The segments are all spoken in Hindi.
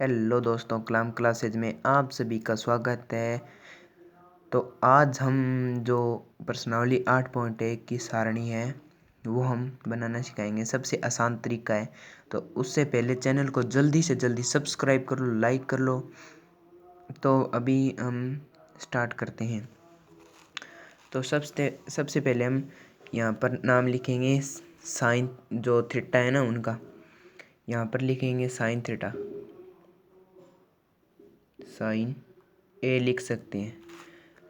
हेलो दोस्तों, कलाम क्लासेज में आप सभी का स्वागत है। तो आज हम जो प्रश्नावली 8.1 की सारणी है वो हम बनाना सिखाएंगे। सबसे आसान तरीका है, तो उससे पहले चैनल को जल्दी से जल्दी सब्सक्राइब कर लो, लाइक कर लो। तो अभी हम स्टार्ट करते हैं। तो सबसे पहले हम यहाँ पर नाम लिखेंगे साइन, जो थीटा है ना उनका। यहाँ पर लिखेंगे साइन थीटा, साइन ए लिख सकते हैं।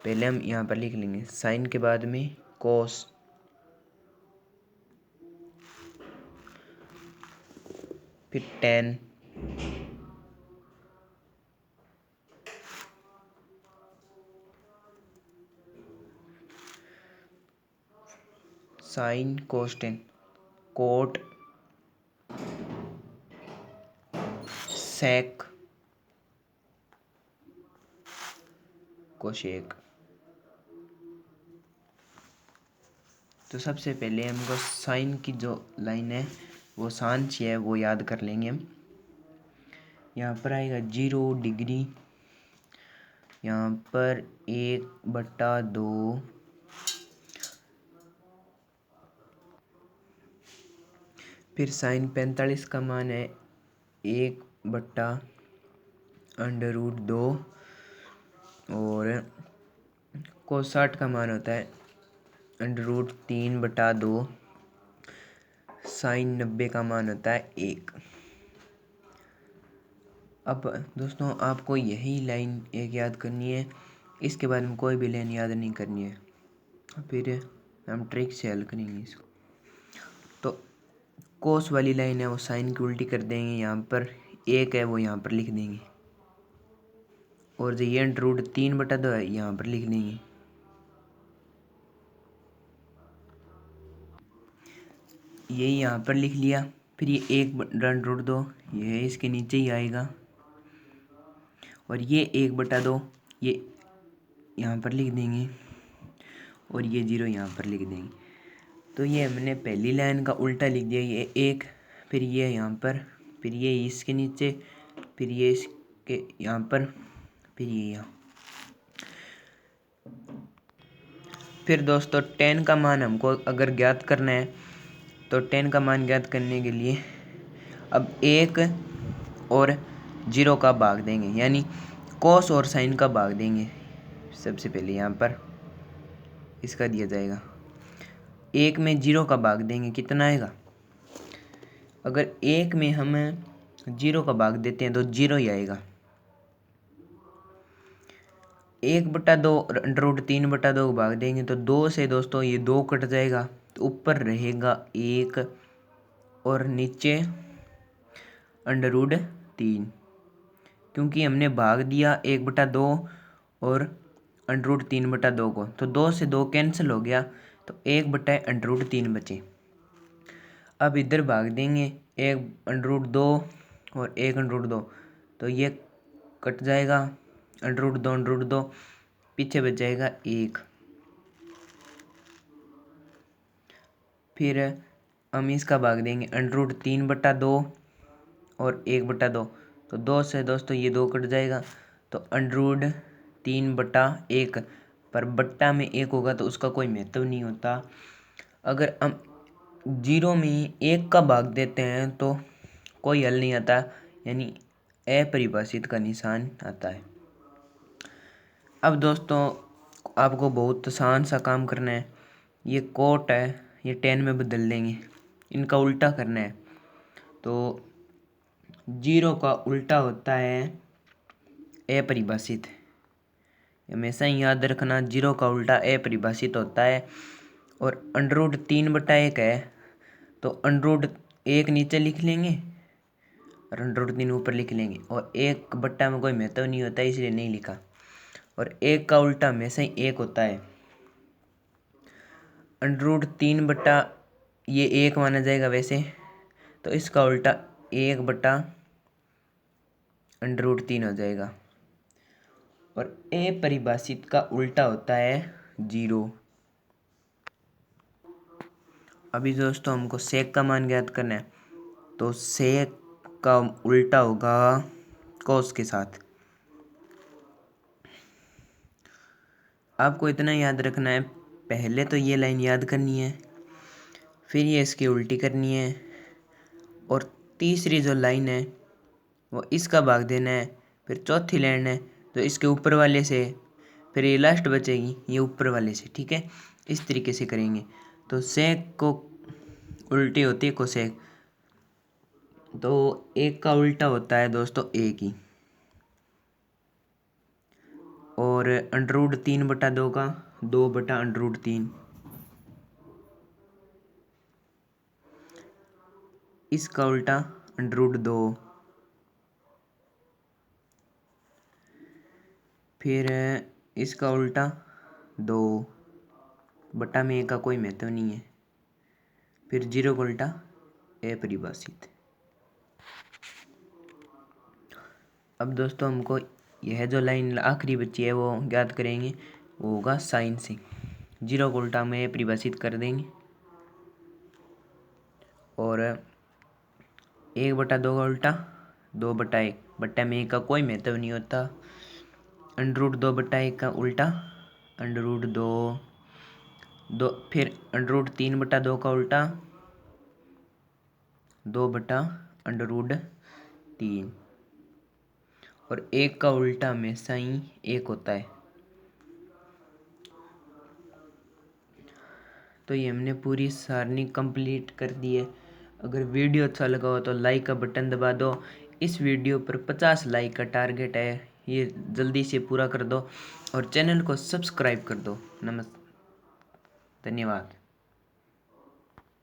पहले हम यहाँ पर लिख लेंगे साइन के बाद में कोस, फिर tan, sine cos tan, cot, sec, cosec. तो सबसे पहले हमको साइन की जो लाइन है वो सांच है वो याद कर लेंगे हम। यहाँ पर आएगा 0 डिग्री, यहाँ पर 1/2, फिर साइन 45 का मान है 1/√2, और कोस 60 का मान होता है √3/2, साइन 90 का मान होता है 1। अब दोस्तों आपको यही लाइन एक याद करनी है, इसके बारे में कोई भी लाइन याद नहीं करनी है। फिर हम ट्रिक से हल करेंगे इसको। तो कोस वाली लाइन है वो साइन की उल्टी कर देंगे, यहाँ पर 1 है वो यहाँ पर लिख देंगे, और जो ये √3/2 है यहाँ पर लिख देंगे। ये यहाँ पर लिख लिया। फिर ये 1/√2 ये इसके नीचे ही आएगा, और ये 1/2 ये यहाँ पर लिख देंगे, और ये 0 यहाँ पर लिख देंगे। तो ये हमने पहली लाइन का उल्टा लिख दिया, ये 1, फिर ये यहाँ पर, फिर ये इसके नीचे, फिर ये इसके यहाँ पर, फिर ये यहाँ। फिर दोस्तों 10 का मान हमको अगर ज्ञात करना है, तो 10 का मान ज्ञात करने के लिए अब 1 और 0 का भाग देंगे, यानी कोस और साइन का भाग देंगे। सबसे पहले यहाँ पर इसका दिया जाएगा, 1 में 0 का भाग देंगे, कितना आएगा? अगर 1 में हम 0 का भाग देते हैं तो 0 ही आएगा। 1/2 √3/2 को भाग देंगे तो 2 से दोस्तों ये 2 कट जाएगा, तो ऊपर रहेगा 1 और नीचे √3, क्योंकि हमने भाग दिया 1/2 और √3/2 को, तो 2 से 2 कैंसिल हो गया, तो 1/√3 बचे। अब इधर भाग देंगे 1/2 और 1/2, तो ये कट जाएगा, √2 पीछे बच जाएगा 1। फिर हम इसका भाग देंगे √3/2 और 1/2, तो 2 से दोस्तों ये 2 कट जाएगा, तो √3/1, पर बट्टा में 1 होगा तो उसका कोई महत्व नहीं होता। अगर हम 0 में 1 का भाग देते हैं तो कोई हल नहीं आता, यानी अपरिभाषित का निशान आता है। अब दोस्तों आपको बहुत आसान सा काम करना है, ये कोट है ये 10 में बदल देंगे, इनका उल्टा करना है। तो 0 का उल्टा होता है अपरिभाषित, हमेशा ही याद रखना, 0 का उल्टा अपरिभाषित होता है। और √3/1 है, तो √1 नीचे लिख लेंगे और √3 ऊपर लिख लेंगे, और 1 बट्टा में कोई महत्व नहीं होता इसलिए नहीं लिखा, और 1 का उल्टा हमेशा ही 1 होता है। √3 ये 1 माना जाएगा वैसे, तो इसका उल्टा 1/√3 हो जाएगा, और अपरिभाषित का उल्टा होता है 0। अभी दोस्तों हमको सेक का मान ज्ञात करना है, तो सेक का उल्टा होगा कॉस के साथ। आपको इतना याद रखना है, पहले तो ये लाइन याद करनी है, फिर ये इसकी उल्टी करनी है, और तीसरी जो लाइन है वो इसका भाग देना है, फिर चौथी लाइन है तो इसके ऊपर वाले से, फिर ये लास्ट बचेगी ये ऊपर वाले से। ठीक है, इस तरीके से करेंगे। तो सेक को उल्टी होती है कोसेक, तो एक का उल्टा होता है दोस्तों एक ही, और अंडर रूट 3/2 का 2/√3, इसका उल्टा अंडर रूट 2, फिर इसका उल्टा 2 बटा में का कोई महत्व नहीं है, फिर 0 का उल्टा अपरिभाषित। अब दोस्तों हमको यह जो लाइन आखिरी बची है वो याद करेंगे, वो होगा साइन से। 0 को उल्टा में परिभाषित कर देंगे, और 1/2 का उल्टा 2/1, बट्टा में का कोई महत्व नहीं होता, अंडर रूट 2/1 का उल्टा अंडर रूट 2, फिर अंडर रूट 3/2 का उल्टा 2/√3, और एक का उल्टा हमेशा ही एक होता है। तो ये हमने पूरी सारणी कंप्लीट कर दी है। अगर वीडियो अच्छा लगा हो तो लाइक का बटन दबा दो। इस वीडियो पर 50 लाइक का टारगेट है, ये जल्दी से पूरा कर दो, और चैनल को सब्सक्राइब कर दो। धन्यवाद।